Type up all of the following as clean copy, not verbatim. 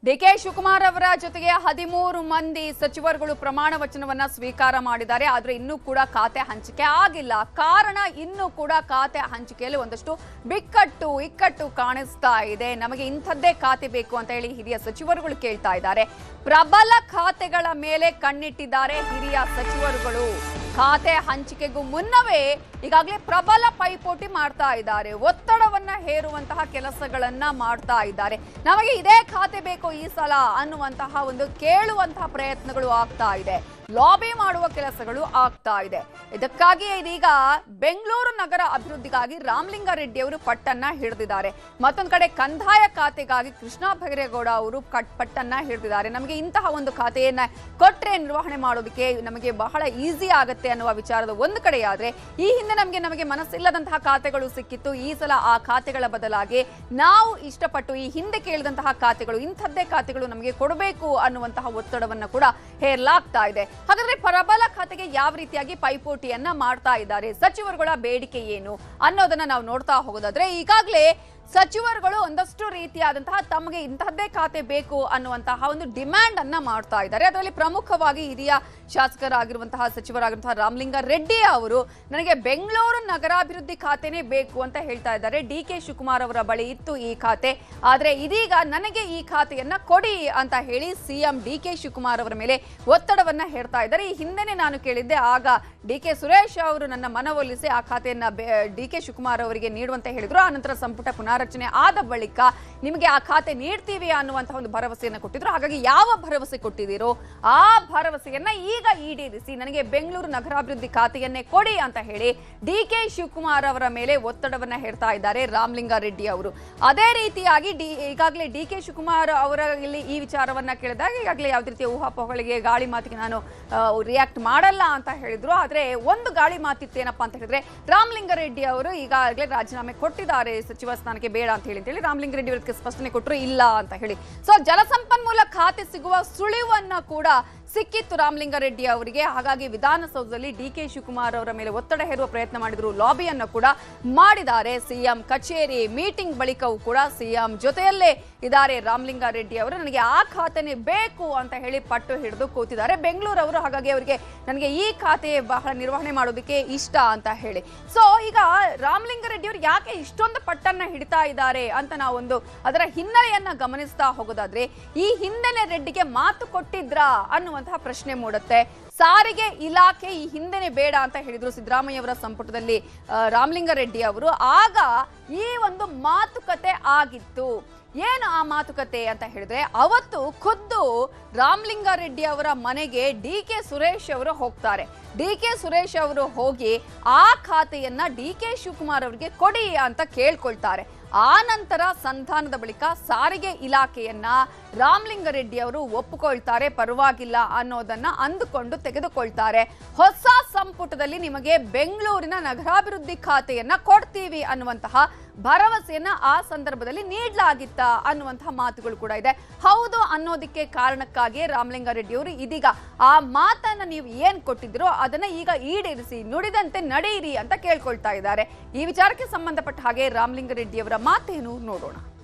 DK Shivakumar ಅವರ ಜೊತೆಗೆ 13 ಮಂದಿ ಸಚಿವರುಗಳು ಪ್ರಮಾಣ ವಚನವನ್ನ ಸ್ವೀಕಾರ ಮಾಡಿದ್ದಾರೆ. ಆದರೆ ಇನ್ನೂ ಕೂಡ ಖಾತೆ ಹಂಚಿಕೆ ಆಗಿಲ್ಲ. ಕಾರಣ ಇನ್ನೂ ಕೂಡ ಖಾತೆ ಹಂಚಿಕೆಯಲ್ಲಿ ಒಂದಷ್ಟು ಇಕ್ಕಟ್ಟು ಕಾಣಿಸ್ತಾ ಇದೆ. ನಮಗೆ ಇಂಥದ್ದೇ ಖಾತೆ ಬೇಕು ಅಂತ ಹೇಳಿ ಹಿರಿಯ ಸಚಿವರುಗಳು ಕೇಳ್ತಾ ಇದ್ದಾರೆ. ಪ್ರಬಲ ಖಾತೆಗಳ ಮೇಲೆ ಕಣ್ಣಿಟ್ಟಿದ್ದಾರೆ ಹಿರಿಯ ಸಚಿವರುಗಳು. ಖಾತೆ ಹಂಚಿಕೆಗೂ ಮುನ್ನವೇ ಈಗಾಗಲೇ ಪ್ರಬಲ ಪೈಪೋಟಿ ಮಾಡ್ತಾ ಇದ್ದಾರೆ. ಒತ್ತಡವನ್ನ ಹೇರುವಂತಹ ಕೆಲಸಗಳನ್ನ ಮಾಡ್ತಾ ಇದ್ದಾರೆ. ನಮಗೆ ಇದೇ ಖಾತೆ ಬೇಕು ಈ ಸಲ ಅನ್ನುವಂತಹ ಒಂದು ಕೇಳುವಂತಹ ಪ್ರಯತ್ನಗಳು ಆಗ್ತಾ ಇದೆ. ಲಾಬಿ ಮಾಡುವ ಕೆಲಸಗಳು ಆಗ್ತಾ ಇದೆ. ಇದಕ್ಕಾಗಿಯೇ ಇದೀಗ ಬೆಂಗಳೂರು ನಗರ ಅಭಿವೃದ್ಧಿಗಾಗಿ ರಾಮಲಿಂಗಾರೆಡ್ಡಿ ಅವರು ಪಟ್ಟನ್ನ ಹಿಡಿದಿದ್ದಾರೆ. ಮತ್ತೊಂದು ಕಡೆ ಕಂದಾಯ ಖಾತೆಗಾಗಿ ಕೃಷ್ಣ ಬೈರೇಗೌಡ ಅವರು ಪಟ್ಟನ್ನ ಹಿಡಿದಿದ್ದಾರೆ. ನಮಗೆ ಇಂತಹ ಒಂದು ಖಾತೆಯನ್ನ ಕೊಟ್ರೆ ನಿರ್ವಹಣೆ ಮಾಡೋದಕ್ಕೆ ನಮಗೆ ಬಹಳ ಈಸಿ ಆಗುತ್ತೆ ಅನ್ನುವ ವಿಚಾರದ ಒಂದು ಕಡೆಯಾದ್ರೆ, ಈ ಹಿಂದೆ ನಮಗೆ ಮನಸ್ಸಿಲ್ಲದಂತಹ ಖಾತೆಗಳು ಸಿಕ್ಕಿತ್ತು. ಈ ಸಲ ಆ ಖಾತೆಗಳ ಬದಲಾಗಿ ನಾವು ಇಷ್ಟಪಟ್ಟು ಈ ಹಿಂದೆ ಕೇಳಿದಂತಹ ಖಾತೆಗಳು, ಇಂಥದ್ದೇ ಖಾತೆಗಳು ನಮಗೆ ಕೊಡಬೇಕು ಅನ್ನುವಂತಹ ಒತ್ತಡವನ್ನ ಕೂಡ ಹೇರಲಾಗ್ತಾ ಇದೆ. ಹಾಗಾದ್ರೆ ಪ್ರಬಲ ಖಾತೆಗೆ ಯಾವ ರೀತಿಯಾಗಿ ಪೈಪೋಟಿಯನ್ನ ಮಾಡ್ತಾ ಇದ್ದಾರೆ, ಸಚಿವರುಗಳ ಬೇಡಿಕೆ ಏನು ಅನ್ನೋದನ್ನ ನಾವು ನೋಡ್ತಾ ಹೋಗೋದಾದ್ರೆ, ಈಗಾಗಲೇ ಸಚಿವರುಗಳು ಒಂದಷ್ಟು ರೀತಿಯಾದಂತಹ ತಮಗೆ ಇಂತಹದ್ದೇ ಖಾತೆ ಬೇಕು ಅನ್ನುವಂತಹ ಒಂದು ಡಿಮ್ಯಾಂಡ್ ಅನ್ನ ಮಾಡ್ತಾ ಇದ್ದಾರೆ. ಅದರಲ್ಲಿ ಪ್ರಮುಖವಾಗಿ ಹಿರಿಯ ಶಾಸಕರಾಗಿರುವಂತಹ ಸಚಿವರಾಗಿರುವಂತಹ ರಾಮಲಿಂಗಾರೆಡ್ಡಿ ಅವರು ನನಗೆ ಬೆಂಗಳೂರು ನಗರಾಭಿವೃದ್ಧಿ ಖಾತೆನೇ ಬೇಕು ಅಂತ ಹೇಳ್ತಾ ಇದ್ದಾರೆ. ಡಿಕೆ ಶಿವಕುಮಾರ್ ಅವರ ಬಳಿ ಇತ್ತು ಈ ಖಾತೆ, ಆದ್ರೆ ಇದೀಗ ನನಗೆ ಈ ಖಾತೆಯನ್ನ ಕೊಡಿ ಅಂತ ಹೇಳಿ ಸಿಎಂ ಡಿಕೆ ಶಿವಕುಮಾರ್ ಅವರ ಮೇಲೆ ಒತ್ತಡವನ್ನ ಹೇರ್ತಾ ಇದ್ದಾರೆ. ಈ ಹಿಂದೆನೆ ನಾನು ಕೇಳಿದ್ದೆ, ಆಗ ಡಿಕೆ ಸುರೇಶ್ ಅವರು ನನ್ನ ಮನವೊಲಿಸಿ ಆ ಖಾತೆಯನ್ನ ಡಿಕೆ ಶಿವಕುಮಾರ್ ಅವರಿಗೆ ನೀಡುವಂತ ಹೇಳಿದ್ರು. ಆನಂತರ ಸಂಪುಟ ಪುನಾರಚನೆ ಆದ ಬಳಿಕ ನಿಮಗೆ ಆ ಖಾತೆ ನೀಡ್ತೀವಿ ಅನ್ನುವಂತಹ ಒಂದು ಭರವಸೆಯನ್ನು ಕೊಟ್ಟಿದ್ರು. ಹಾಗಾಗಿ ಯಾವ ಭರವಸೆ ಕೊಟ್ಟಿದ್ದೀರೋ ಆ ಭರವಸೆಯನ್ನ ಈಗ ಈಡೇರಿಸಿ ನನಗೆ ಬೆಂಗಳೂರು ನಗರಾಭಿವೃದ್ಧಿ ಖಾತೆಯನ್ನೇ ಕೊಡಿ ಅಂತ ಹೇಳಿ ಡಿಕೆ ಶಿವಕುಮಾರ್ ಅವರ ಮೇಲೆ ಒತ್ತಡವನ್ನ ಹೇರ್ತಾ ಇದ್ದಾರೆ ರಾಮಲಿಂಗಾರೆಡ್ಡಿ ಅವರು. ಅದೇ ರೀತಿಯಾಗಿ ಈಗಾಗಲೇ ಡಿಕೆ ಶಿವಕುಮಾರ್ ಅವರ ಇಲ್ಲಿ ಈ ವಿಚಾರವನ್ನ ಕೇಳಿದಾಗ ಈಗಾಗಲೇ ಯಾವುದೇ ರೀತಿಯ ಊಹಾಪೋಹಗಳಿಗೆ, ಗಾಳಿ ಮಾತಿಗೆ ನಾನು ರಿಯಾಕ್ಟ್ ಮಾಡಲ್ಲ ಅಂತ ಹೇಳಿದ್ರು. ಆದ್ರೆ ಒಂದು ಗಾಳಿ ಮಾತಿತ್ತೇನಪ್ಪಾ ಅಂತ ಹೇಳಿದ್ರೆ, ರಾಮಲಿಂಗಾರೆಡ್ಡಿ ಅವರು ಈಗಾಗಲೇ ರಾಜೀನಾಮೆ ಕೊಟ್ಟಿದ್ದಾರೆ ಸಚಿವ ಸ್ಥಾನಕ್ಕೆ ಬೇಡ ಅಂತ ಹೇಳಿ ರಾಮಲಿಂಗಾರೆಡ್ಡಿ ಅವರಿಗೆ ಸ್ಪಷ್ಟನೆ ಕೊಟ್ಟರು ಇಲ್ಲ ಅಂತ ಹೇಳಿ. ಸೊ ಜಲಸಂಪನ್ಮೂಲ ಖಾತೆ ಸಿಗುವ ಸುಳಿವನ್ನ ಕೂಡ ಸಿಕ್ಕಿತ್ತು ರಾಮಲಿಂಗಾರೆಡ್ಡಿ ಅವರಿಗೆ. ಹಾಗಾಗಿ ವಿಧಾನಸೌಧದಲ್ಲಿ ಡಿಕೆ ಶಿವಕುಮಾರ್ ಅವರ ಮೇಲೆ ಒತ್ತಡ ಹೇರುವ ಪ್ರಯತ್ನ ಮಾಡಿದ್ರು, ಲಾಬಿಯನ್ನು ಕೂಡ ಮಾಡಿದ್ದಾರೆ. ಸಿಎಂ ಕಚೇರಿ ಮೀಟಿಂಗ್ ಬಳಿಕವೂ ಕೂಡ ಸಿಎಂ ಜೊತೆಯಲ್ಲೇ ಇದ್ದಾರೆ ರಾಮಲಿಂಗಾರೆಡ್ಡಿ ಅವರು. ನನಗೆ ಆ ಖಾತೆನೇ ಬೇಕು ಅಂತ ಹೇಳಿ ಪಟ್ಟು ಹಿಡಿದು ಕೂತಿದ್ದಾರೆ ಬೆಂಗಳೂರವರು. ಹಾಗಾಗಿ ಅವರಿಗೆ ನನಗೆ ಈ ಖಾತೆ ಬಹಳ ನಿರ್ವಹಣೆ ಮಾಡೋದಕ್ಕೆ ಇಷ್ಟ ಅಂತ ಹೇಳಿ. ಸೊ ಈಗ ರಾಮಲಿಂಗಾರೆಡ್ಡಿ ಅವರು ಯಾಕೆ ಇಷ್ಟೊಂದು ಪಟ್ಟನ್ನ ಹಿಡಿತಾ ಇದ್ದಾರೆ ಅಂತ ನಾವೊಂದು ಅದರ ಹಿನ್ನೆಲೆಯನ್ನ ಗಮನಿಸ್ತಾ ಹೋಗೋದಾದ್ರೆ, ಈ ಹಿಂದೆನೆ ರೆಡ್ಡಿಗೆ ಮಾತು ಕೊಟ್ಟಿದ್ರಾ ಅನ್ನುವಂತಹ ಪ್ರಶ್ನೆ ಮೂಡುತ್ತೆ. ಸಾರಿಗೆ ಇಲಾಖೆ ಈ ಹಿಂದೆನೆ ಬೇಡ ಅಂತ ಹೇಳಿದ್ರು ಸಿದ್ದರಾಮಯ್ಯ ಅವರ ಸಂಪುಟದಲ್ಲಿ ರಾಮಲಿಂಗಾರೆಡ್ಡಿ ಅವರು. ಆಗ ಈ ಒಂದು ಮಾತುಕತೆ ಆಗಿತ್ತು. ಏನು ಆ ಮಾತುಕತೆ ಅಂತ ಹೇಳಿದ್ರೆ, ಅವತ್ತು ಖುದ್ದು ರಾಮಲಿಂಗಾರೆಡ್ಡಿ ಅವರ ಮನೆಗೆ ಡಿಕೆ ಸುರೇಶ್ ಅವರು ಹೋಗ್ತಾರೆ. ಡಿಕೆ ಸುರೇಶ್ ಅವರು ಹೋಗಿ ಆ ಖಾತೆಯನ್ನ ಡಿಕೆ ಶಿವಕುಮಾರ್ ಅವರಿಗೆ ಕೊಡಿ ಅಂತ ಕೇಳ್ಕೊಳ್ತಾರೆ. ಆ ನಂತರ ಸಂಧಾನದ ಬಳಿಕ ಸಾರಿಗೆ ಇಲಾಖೆಯನ್ನ ರಾಮಲಿಂಗಾರೆಡ್ಡಿ ಅವರು ಒಪ್ಪಿಕೊಳ್ತಾರೆ, ಪರವಾಗಿಲ್ಲ ಅನ್ನೋದನ್ನ ಅಂದುಕೊಂಡು ತೆಗೆದುಕೊಳ್ತಾರೆ. ಹೊಸ ಸಂಪುಟದಲ್ಲಿ ನಿಮಗೆ ಬೆಂಗಳೂರಿನ ನಗರಾಭಿವೃದ್ಧಿ ಖಾತೆಯನ್ನ ಕೊಡ್ತೀವಿ ಅನ್ನುವಂತಹ ಭರವಸೆಯನ್ನ ಆ ಸಂದರ್ಭದಲ್ಲಿ ನೀಡಲಾಗಿತ್ತ ಅನ್ನುವಂತಹ ಮಾತುಗಳು ಕೂಡ ಇದೆ. ಹೌದು ಅನ್ನೋದಕ್ಕೆ ಕಾರಣಕ್ಕಾಗಿಯೇ ರಾಮಲಿಂಗಾರೆಡ್ಡಿ ಅವರು ಇದೀಗ ಆ ಮಾತನ್ನ ನೀವು ಏನ್ ಕೊಟ್ಟಿದ್ರೋ ಅದನ್ನ ಈಗ ಈಡೇರಿಸಿ, ನುಡಿದಂತೆ ನಡೆಯಿರಿ ಅಂತ ಕೇಳ್ಕೊಳ್ತಾ ಇದ್ದಾರೆ. ಈ ವಿಚಾರಕ್ಕೆ ಸಂಬಂಧಪಟ್ಟ ಹಾಗೆ ರಾಮಲಿಂಗಾರೆಡ್ಡಿ ಅವರ ಮಾತೇನು ನೋಡೋಣ.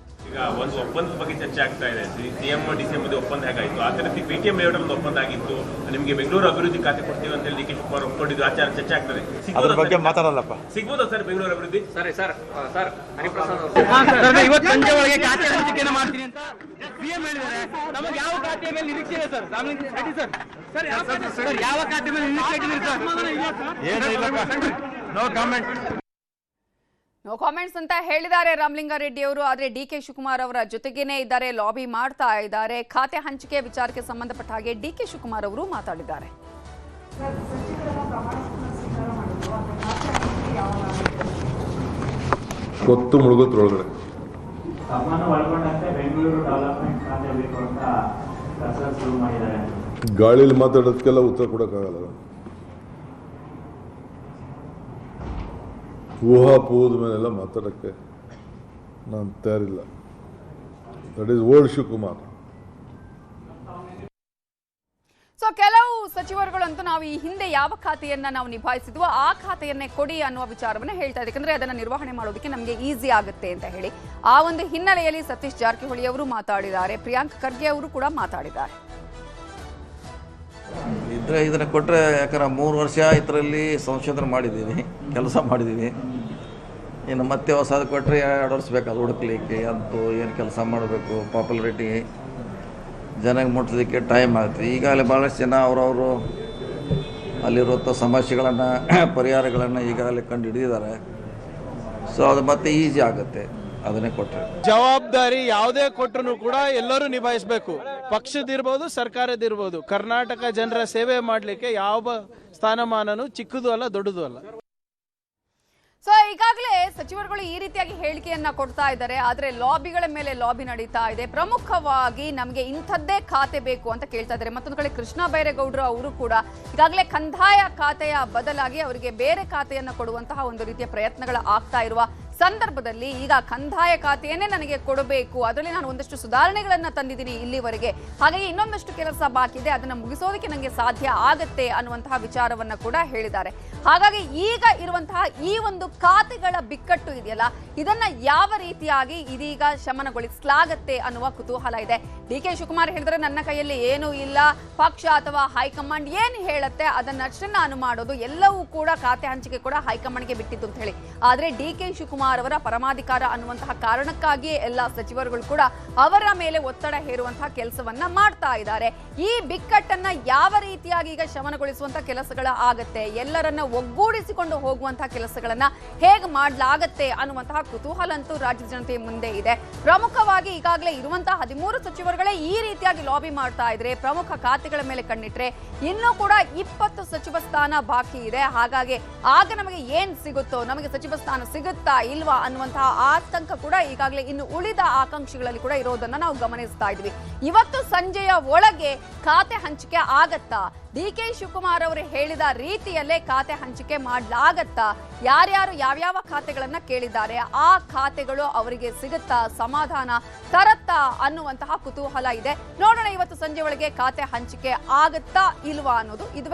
ಈಗ ಒಂದು ಒಪ್ಪಂದದ ಬಗ್ಗೆ ಚರ್ಚೆ ಆಗ್ತಾ ಇದೆ. ಸಿಎಂ ಡಿಸಿಎಂ ಒಪ್ಪಂದ ಹೇಗಾಯ್ತು, ಆ ತರ ಪೇಟಿಎಂ ಲೇಔಟ್ ಒಂದು ಒಪ್ಪಂದ ಆಗಿತ್ತು, ನಿಮಗೆ ಬೆಂಗಳೂರು ಅಭಿವೃದ್ಧಿ ಖಾತೆ ಕೊಡ್ತೀವಿ ಅಂತ ಹೇಳಿ ಡಿಕೆ ಶಿವಕುಮಾರ್ ಒಪ್ಕೊಂಡಿದ್ದು ಆಚಾರ ಚರ್ಚೆ ಆಗ್ತದೆ. ಅದ್ರ ಬಗ್ಗೆ ಮಾತಾಡಲ್ಲಪ್ಪ. ಸಿಗ್ಬೋದಾ ಸರ್ ಬೆಂಗಳೂರು ಅಭಿವೃದ್ಧಿ? ಸರಿ ಸರ್ ಹರಿಪ್ರಸಾದ್ ಇವತ್ತು ಸಂಜೆ ಒಳಗೆ ಖಾತೆ ಹಂಚಿಕೆಯನ್ನು ಮಾಡ್ತೀನಿ ಅಂತ ಸಿಎಂ ಹೇಳಿದ್ದಾರೆ. ನಮಗೆ ಯಾವ ಖಾತೆ ಮೇಲೆ ನಿರೀಕ್ಷೆ ಇದೆ ಸರ್? ರಾಮಲಿಂಗಾರೆಡ್ಡಿ ಸರ್ ಸರ್ ಯಾವ ಖಾತೆ ಮೇಲೆ ನಿರೀಕ್ಷೆ ಇಟ್ಟಿದ್ದೀರಿ sir? No comment. No comments ಅಂತ ಹೇಳಿದ್ದಾರೆ ರಾಮಲಿಂಗಾರೆಡ್ಡಿ ಅವರು. ಆದ್ರೆ ಡಿಕೆ ಶಿವಕುಮಾರ್ ಅವರ ಜೊತೆಗೇನೆ ಇದ್ದಾರೆ, ಲಾಬಿ ಮಾಡ್ತಾ ಇದ್ದಾರೆ. ಖಾತೆ ಹಂಚಿಕೆ ವಿಚಾರಕ್ಕೆ ಸಂಬಂಧಪಟ್ಟ ಹಾಗೆ ಡಿಕೆ ಶಿವಕುಮಾರ್ ಅವರು ಮಾತಾಡಿದ್ದಾರೆ. ಕೊತ್ತು ಮುಳುಗೋದ್ರೊಳಗಡೆ ಗಾಳಿಲಿ ಮಾತಾಡೋದಕ್ಕೆಲ್ಲ ಉತ್ತರ ಕೊಡೋಕ್ಕಾಗಲ್ಲ. ಊಹಾಪೋಹದ ಮೇಲೆಲ್ಲ ಮಾತಾಡೋಕ್ಕೆ ನಾನು ತಯಾರಿಲ್ಲ. That is old Shivakumar. So ಕೆಲವು ಸಚಿವರುಗಳಂತೂ ನಾವು ಈ ಹಿಂದೆ ಯಾವ ಖಾತೆಯನ್ನ ನಾವು ನಿಭಾಯಿಸಿದ್ವೋ ಆ ಖಾತೆಯನ್ನೇ ಕೊಡಿ ಅನ್ನುವ ವಿಚಾರವನ್ನ ಹೇಳ್ತಾ ಇದೆ. ಯಾಕಂದ್ರೆ ಅದನ್ನ ನಿರ್ವಹಣೆ ಮಾಡೋದಕ್ಕೆ ನಮಗೆ ಈಸಿ ಆಗುತ್ತೆ ಅಂತ ಹೇಳಿ ಆ ಒಂದು ಹಿನ್ನೆಲೆಯಲ್ಲಿ ಸತೀಶ್ ಜಾರಕಿಹೊಳಿ ಅವರು ಮಾತಾಡಿದ್ದಾರೆ, ಪ್ರಿಯಾಂಕ್ ಖರ್ಗೆ ಅವರು ಕೂಡ ಮಾತಾಡಿದ್ದಾರೆ. ಇದನ್ನ ಕೊಟ್ಟರೆ, ಯಾಕಂದ್ರೆ 3 ವರ್ಷ ಇದರಲ್ಲಿ ಸಂಶೋಧನೆ ಮಾಡಿದ್ದೀವಿ, ಕೆಲಸ ಮಾಡಿದ್ದೀವಿ. ಇನ್ನು ಮತ್ತೆ ಹೊಸದು ಕೊಟ್ಟರೆ 2 ವರ್ಷ ಬೇಕಲ್ಲ ಹುಡುಕ್ಲಿಕ್ಕೆ, ಅಂತೂ ಏನು ಕೆಲಸ ಮಾಡಬೇಕು, ಪಾಪ್ಯುಲಾರಿಟಿ ಜನಕ್ಕೆ ಮುಟ್ಟಿಸೋದಕ್ಕೆ ಟೈಮ್ ಆಗುತ್ತೆ. ಈಗಾಗಲೇ ಭಾಳಷ್ಟು ಜನ ಅವರವರು ಅಲ್ಲಿರುವಂಥ ಸಮಸ್ಯೆಗಳನ್ನು ಪರಿಹಾರಗಳನ್ನು ಈಗಾಗಲೇ ಕಂಡು ಹಿಡಿದಿದ್ದಾರೆ. ಸೊ ಅದು ಮತ್ತೆ ಈಸಿ ಆಗುತ್ತೆ ಅದನ್ನೇ ಕೊಟ್ಟರೆ. ಜವಾಬ್ದಾರಿ ಯಾವುದೇ ಕೊಟ್ಟರು ಕೂಡ ಎಲ್ಲರೂ ನಿಭಾಯಿಸಬೇಕು. ಪಕ್ಷದಿರ್ಬೋದು, ಸರ್ಕಾರದಿರ್ಬೋದು. ಕರ್ನಾಟಕ ಜನರ ಸೇವೆ ಮಾಡಲಿಕ್ಕೆ ಯಾವ ಸ್ಥಾನಮಾನನೂ ಚಿಕ್ಕದು ಅಲ್ಲ, ದೊಡ್ಡದು ಅಲ್ಲ. ಸೊ ಈಗಾಗಲೇ ಸಚಿವರುಗಳು ಈ ರೀತಿಯಾಗಿ ಹೇಳಿಕೆಯನ್ನ ಕೊಡ್ತಾ ಇದ್ದಾರೆ. ಆದ್ರೆ ಲಾಬಿಗಳ ಮೇಲೆ ಲಾಬಿ ನಡೀತಾ ಇದೆ. ಪ್ರಮುಖವಾಗಿ ನಮಗೆ ಇಂಥದ್ದೇ ಖಾತೆ ಬೇಕು ಅಂತ ಕೇಳ್ತಾ ಇದ್ದಾರೆ. ಮತ್ತೊಂದು ಕಡೆ ಕೃಷ್ಣ ಬೈರೇಗೌಡರು ಅವರು ಕೂಡ ಈಗಾಗಲೇ ಕಂದಾಯ ಖಾತೆಯ ಬದಲಾಗಿ ಅವರಿಗೆ ಬೇರೆ ಖಾತೆಯನ್ನ ಕೊಡುವಂತಹ ಒಂದು ರೀತಿಯ ಪ್ರಯತ್ನಗಳ ಆಗ್ತಾ ಇರುವ ಸಂದರ್ಭದಲ್ಲಿ ಈಗ ಕಂದಾಯ ಖಾತೆಯನ್ನೇ ನನಗೆ ಕೊಡಬೇಕು, ಅದರಲ್ಲಿ ನಾನು ಒಂದಷ್ಟು ಸುಧಾರಣೆಗಳನ್ನ ತಂದಿದ್ದೀನಿ ಇಲ್ಲಿವರೆಗೆ, ಹಾಗಾಗಿ ಇನ್ನೊಂದಷ್ಟು ಕೆಲಸ ಬಾಕಿ ಇದೆ, ಅದನ್ನ ಮುಗಿಸೋದಕ್ಕೆ ನನಗೆ ಸಾಧ್ಯ ಆಗತ್ತೆ ಅನ್ನುವಂತಹ ವಿಚಾರವನ್ನ ಕೂಡ ಹೇಳಿದ್ದಾರೆ. ಹಾಗಾಗಿ ಈಗ ಇರುವಂತಹ ಈ ಒಂದು ಖಾತೆಗಳ ಬಿಕ್ಕಟ್ಟು ಇದೆಯಲ್ಲ, ಇದನ್ನ ಯಾವ ರೀತಿಯಾಗಿ ಇದೀಗ ಶಮನಗೊಳಿಸಲಾಗತ್ತೆ ಅನ್ನುವ ಕುತೂಹಲ ಇದೆ. ಡಿ.ಕೆ. ಶಿವಕುಮಾರ್ ಹೇಳಿದ್ರೆ ನನ್ನ ಕೈಯಲ್ಲಿ ಏನೂ ಇಲ್ಲ, ಪಕ್ಷ ಅಥವಾ ಹೈಕಮಾಂಡ್ ಏನ್ ಹೇಳುತ್ತೆ ಅದನ್ನಷ್ಟೇ ನಾನು ಮಾಡೋದು, ಎಲ್ಲವೂ ಕೂಡ ಖಾತೆ ಹಂಚಿಕೆ ಕೂಡ ಹೈಕಮಾಂಡ್ಗೆ ಬಿಟ್ಟಿದ್ದು ಅಂತ ಹೇಳಿ. ಆದ್ರೆ ಡಿ.ಕೆ. ಶಿವಕುಮಾರ್ ಅವರ ಪರಮಾಧಿಕಾರ ಅನ್ನುವಂತಹ ಕಾರಣಕ್ಕಾಗಿಯೇ ಎಲ್ಲ ಸಚಿವರುಗಳು ಕೂಡ ಅವರ ಮೇಲೆ ಒತ್ತಡ ಹೇರುವಂತಹ ಕೆಲಸವನ್ನ ಮಾಡ್ತಾ ಇದ್ದಾರೆ. ಈ ಬಿಕ್ಕಟ್ಟನ್ನ ಯಾವ ರೀತಿಯಾಗಿ ಈಗ ಶಮನಗೊಳಿಸುವಂತಹ ಕೆಲಸಗಳ ಆಗತ್ತೆ, ಎಲ್ಲರನ್ನ ಒಗ್ಗೂಡಿಸಿಕೊಂಡು ಹೋಗುವಂತಹ ಕೆಲಸಗಳನ್ನ ಹೇಗೆ ಮಾಡಲಾಗತ್ತೆ ಅನ್ನುವಂತಹ ಕುತೂಹಲ ಅಂತೂ ರಾಜ್ಯದ ಜನತೆಯ ಮುಂದೆ ಇದೆ. ಪ್ರಮುಖವಾಗಿ ಈಗಾಗಲೇ ಇರುವಂತಹ 13 ಸಚಿವರುಗಳೇ ಈ ರೀತಿಯಾಗಿ ಲಾಬಿ ಮಾಡ್ತಾ ಇದ್ರೆ, ಪ್ರಮುಖ ಖಾತೆಗಳ ಮೇಲೆ ಕಣ್ಣಿಟ್ರೆ ಇನ್ನೂ ಕೂಡ 20 ಸಚಿವ ಸ್ಥಾನ ಬಾಕಿ ಇದೆ. ಹಾಗಾಗಿ ಆಗ ನಮಗೆ ಏನ್ ಸಿಗುತ್ತೋ, ನಮಗೆ ಸಚಿವ ಸ್ಥಾನ ಸಿಗುತ್ತಾ ಇಲ್ವಾ ಅನ್ನುವಂತಹ ಆತಂಕ ಕೂಡ ಈಗಾಗಲೇ ಇನ್ನು ಉಳಿದ ಆಕಾಂಕ್ಷಿಗಳಲ್ಲಿ ಕೂಡ ಇರೋದನ್ನ ನಾವು ಗಮನಿಸ್ತಾ ಇದ್ವಿ. ಇವತ್ತು ಸಂಜೆಯ ಒಳಗೆ ಖಾತೆ ಹಂಚಿಕೆ ಆಗತ್ತಾ? ಡಿ.ಕೆ. ಶಿವಕುಮಾರ್ ಅವರು ಹೇಳಿದ ರೀತಿಯಲ್ಲೇ ಖಾತೆ ಹಂಚಿಕೆ ಮಾಡಲಾಗತ್ತಾ? ಯಾರ್ಯಾರು ಯಾವ್ಯಾವ ಖಾತೆಗಳನ್ನ ಕೇಳಿದ್ದಾರೆ, ಆ ಖಾತೆಗಳು ಅವರಿಗೆ ಸಿಗುತ್ತಾ, ಸಮಾಧಾನ ತರತ್ತಾ ಅನ್ನುವಂತಹ ಕುತೂಹಲ ಇದೆ. ನೋಡೋಣ ಇವತ್ತು ಸಂಜೆ ಒಳಗೆ ಖಾತೆ ಹಂಚಿಕೆ ಆಗತ್ತಾ ಇಲ್ವಾ ಅನ್ನೋದು. ಇದುವೇ